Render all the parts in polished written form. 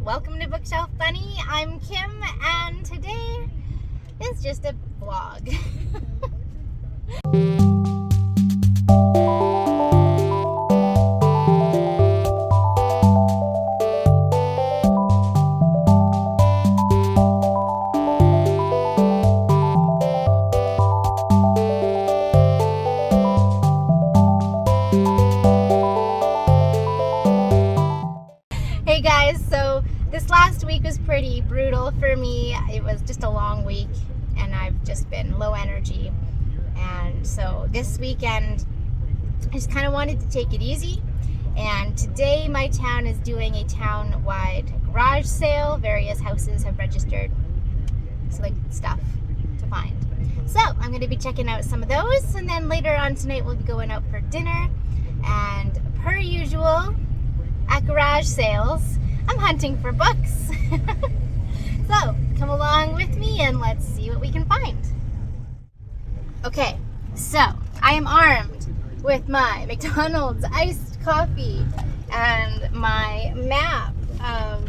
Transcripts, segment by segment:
welcome to Bookshelf Bunny. I'm Kim, and today is just a vlog. Hey guys, so this last week was pretty brutal for me. It was just a long week and I've just been low energy, and so this weekend I just kind of wanted to take it easy. And today my town is doing a town-wide garage sale. Various houses have registered, so like stuff to find. So I'm going to be checking out some of those, and then later on tonight we'll be going out for dinner. And per usual at garage sales, I'm hunting for books. So come along with me and let's see what we can find. Okay, so I am armed with my McDonald's iced coffee and my map of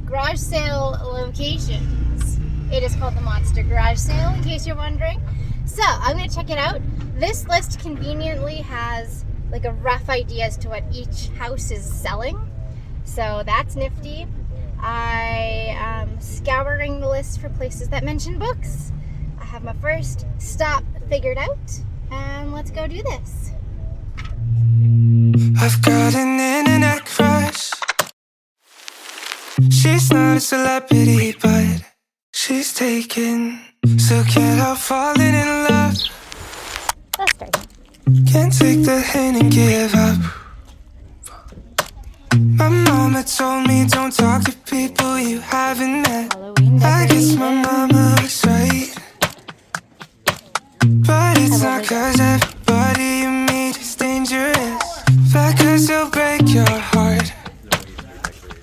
garage sale locations. It is called the Monster Garage Sale, in case you're wondering. So I'm going to check it out. This list conveniently has like a rough idea as to what each house is selling, so that's nifty. I am scouring the list for places that mention books. I have my first stop figured out, and let's go do this. I've got an internet crush. She's not a celebrity, but she's taken. So can't help falling in love. Let's start. Can't take the hint and give up. My mama told me don't talk to people you haven't met. I guess my mama was right, but it's not cause everybody you meet is dangerous, but cause they'll break your heart.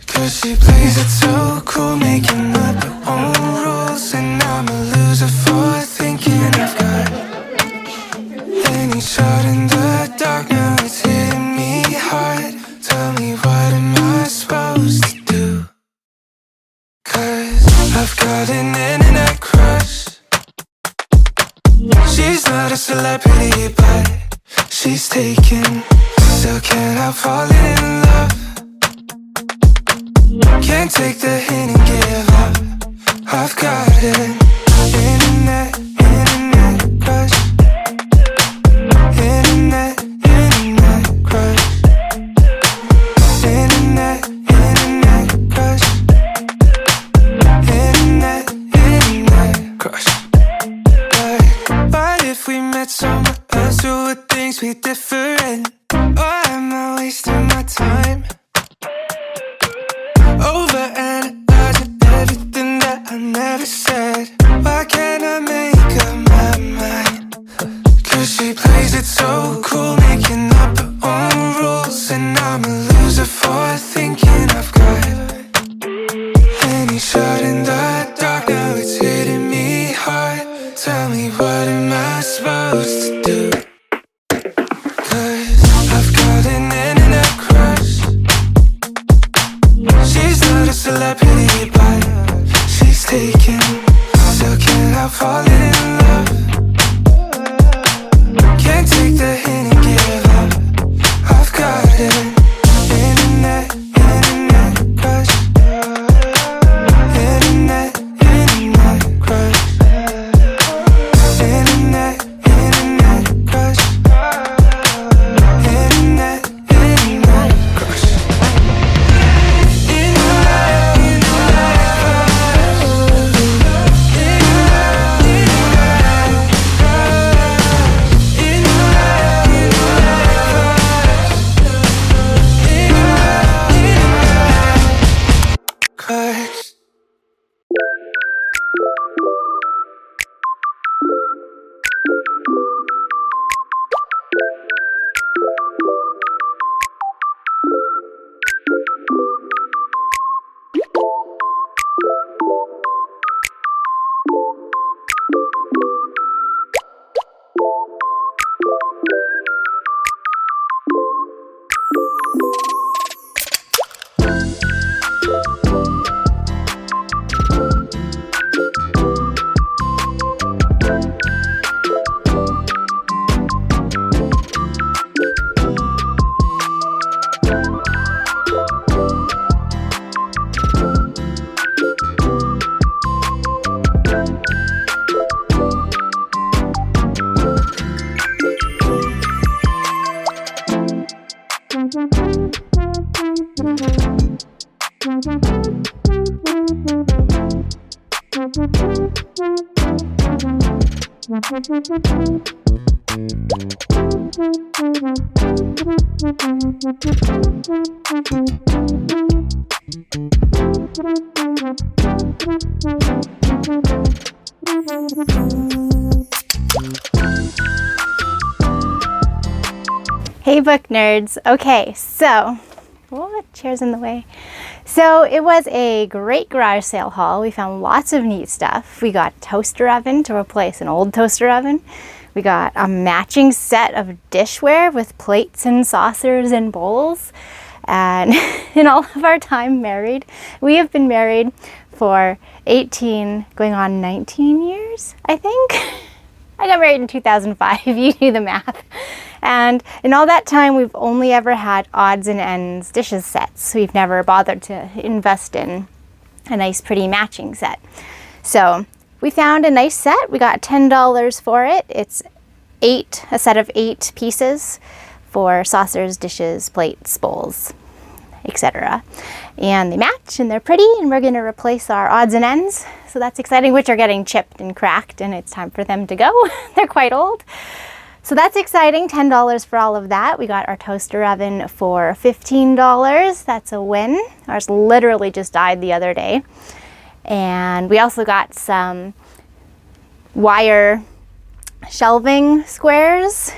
Cause she plays it so cool, making up her own rules, and I'm a loser for thinking I've got any shot in the dark. Now it's hitting me hard. Tell me, what am I supposed to do? Cause I've got an internet crush. She's not a celebrity, but she's taken. Still can't help falling in love. Can't take the hint and give up. I've got an internet crush. Internet crush. Internet crush. Internet crush. But if we met somewhere else, would things be different? Or am I wasting my time overanalyzing everything that I never said? Hey book nerds. Okay, so, what chair's in the way? So it was a great garage sale haul. We found lots of neat stuff. We got a toaster oven to replace an old toaster oven. We got a matching set of dishware with plates and saucers and bowls. And in all of our time married, we have been married for 18, going on 19 years, I think. I got married in 2005, you do the math. And in all that time, we've only ever had odds and ends dishes sets. We've never bothered to invest in a nice, pretty matching set. So we found a nice set. We got $10 for it. It's a set of 8 pieces for saucers, dishes, plates, bowls, etc. And they match and they're pretty, and we're gonna replace our odds and ends. So that's exciting, which are getting chipped and cracked, and it's time for them to go. They're quite old. So that's exciting, $10 for all of that. We got our toaster oven for $15. That's a win. Ours literally just died the other day. And we also got some wire shelving squares.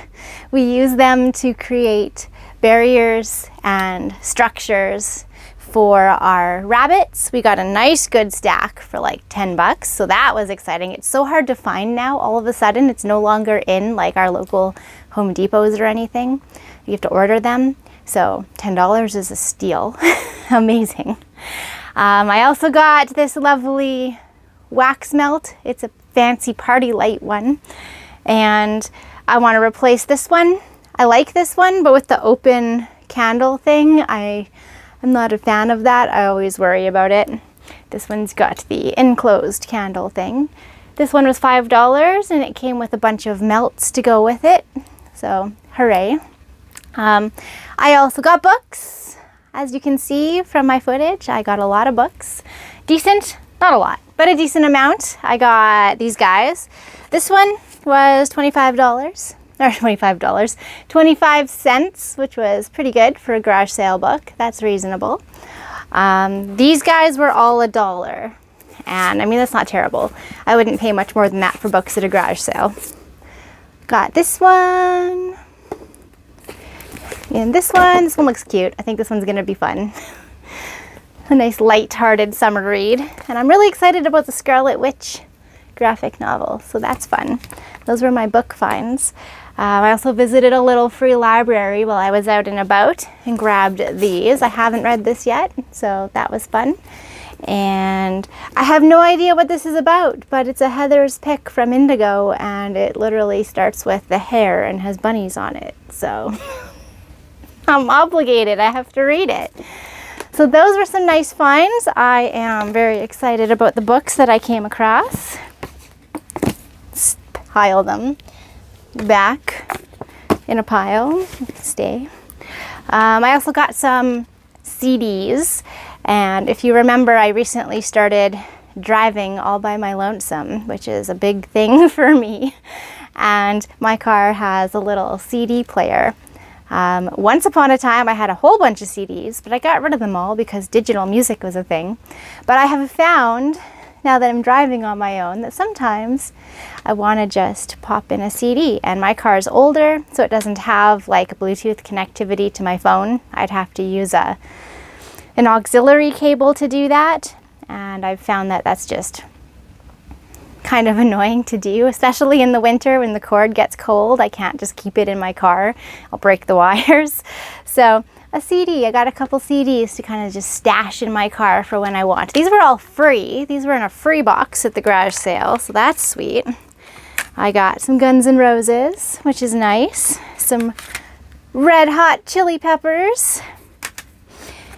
We use them to create barriers and structures for our rabbits. We got a nice good stack for like 10 bucks. So that was exciting. It's so hard to find now. All of a sudden, it's no longer in like our local Home Depots or anything. You have to order them. So $10 is a steal. Amazing. I also got this lovely wax melt. It's a fancy party light one. And I want to replace this one. I like this one, but with the open candle thing, I'm not a fan of that. I always worry about it. This one's got the enclosed candle thing. This one was $5 and it came with a bunch of melts to go with it. So hooray. I also got books. As you can see from my footage, I got a lot of books. Decent, not a lot, but a decent amount. I got these guys. This one was $25. Or $25, 25 cents, which was pretty good for a garage sale book. That's reasonable. These guys were all $1. And I mean, that's not terrible. I wouldn't pay much more than that for books at a garage sale. Got this one. And this one. This one looks cute. I think this one's gonna be fun. A nice light-hearted summer read. And I'm really excited about the Scarlet Witch graphic novel, so that's fun. Those were my book finds. I also visited a little free library while I was out and about and grabbed these. I haven't read this yet, so that was fun. And I have no idea what this is about, but it's a Heather's pick from Indigo, and it literally starts with the hair and has bunnies on it. So I'm obligated, I have to read it. So those were some nice finds. I am very excited about the books that I came across. Let's pile them back in a pile. Stay. I also got some CDs, and if you remember, I recently started driving all by my lonesome, which is a big thing for me. And my car has a little CD player. Once upon a time, I had a whole bunch of CDs, but I got rid of them all because digital music was a thing. But I have found, now that I'm driving on my own, that sometimes I want to just pop in a CD. And my car is older, so it doesn't have like a Bluetooth connectivity to my phone. I'd have to use an auxiliary cable to do that. And I've found that that's just kind of annoying to do, especially in the winter when the cord gets cold. I can't just keep it in my car. I'll break the wires. So a CD, I got a couple CDs to kind of just stash in my car for when I want. These were all free. These were in a free box at the garage sale, so that's sweet. I got some Guns N' Roses, which is nice. Some Red Hot Chili Peppers,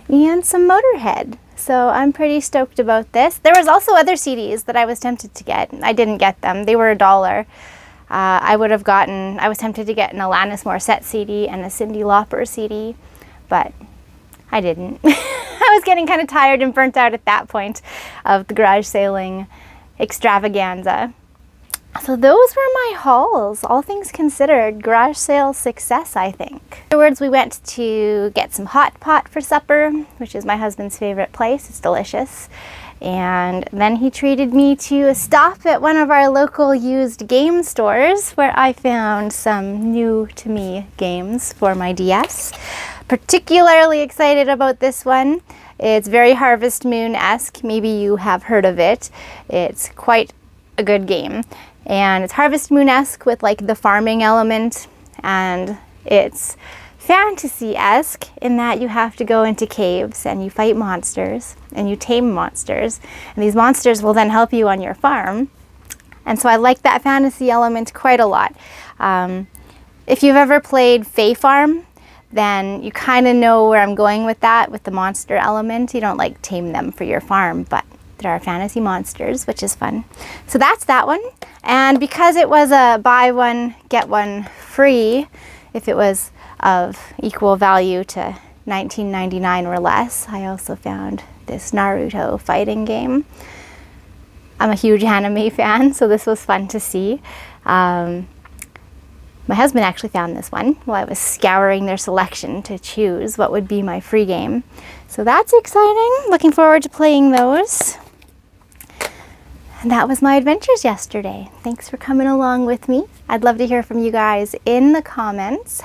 and some Motorhead. So I'm pretty stoked about this. There was also other CDs that I was tempted to get. I didn't get them. They were $1. I was tempted to get an Alanis Morissette CD and a Cyndi Lauper CD, but I didn't. I I was getting kind of tired and burnt out at that point of the garage sailing extravaganza. So those were my hauls. All things considered, garage sale success, I think. Afterwards, we went to get some hot pot for supper, which is my husband's favorite place. It's delicious. And then he treated me to a stop at one of our local used game stores where I found some new to me games for my DS. Particularly excited about this one. It's very Harvest Moon-esque. Maybe you have heard of it. It's quite a good game. And it's Harvest Moon-esque with like the farming element, and it's fantasy-esque in that you have to go into caves and you fight monsters and you tame monsters, and these monsters will then help you on your farm. And so I like that fantasy element quite a lot. If you've ever played Fae Farm, then you kind of know where I'm going with that, with the monster element. You don't like tame them for your farm, but there are fantasy monsters, which is fun. So that's that one. And because it was a buy one, get one free, if it was of equal value to $19.99 or less, I also found this Naruto fighting game. I'm a huge anime fan, so this was fun to see. My husband actually found this one while I was scouring their selection to choose what would be my free game. So that's exciting. Looking forward to playing those. And that was my adventures yesterday. Thanks for coming along with me. I'd love to hear from you guys in the comments.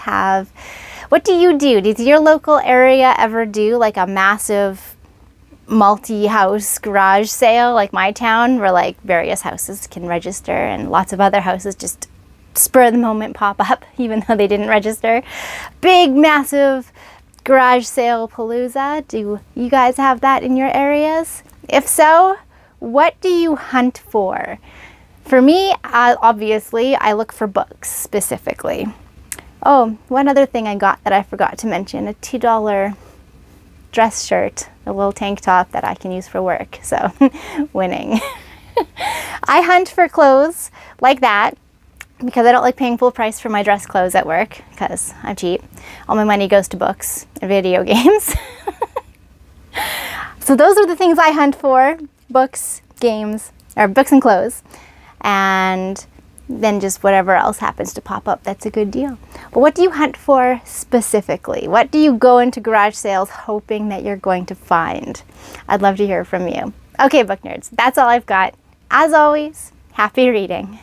What do you do? Does your local area ever do like a massive multi-house garage sale like my town, where like various houses can register and lots of other houses just spur of the moment pop up even though they didn't register? Big, massive garage sale palooza. Do you guys have that in your areas? If so, what do you hunt for? For me, obviously, I look for books specifically. Oh, one other thing I got that I forgot to mention, a $2 dress shirt, a little tank top that I can use for work, so winning. I hunt for clothes like that because I don't like paying full price for my dress clothes at work because I'm cheap. All my money goes to books and video games. So those are the things I hunt for. Books, games, or books and clothes, and then just whatever else happens to pop up that's a good deal. But what do you hunt for specifically? What do you go into garage sales hoping that you're going to find? I'd love to hear from you. Okay, book nerds, that's all I've got. As always, happy reading.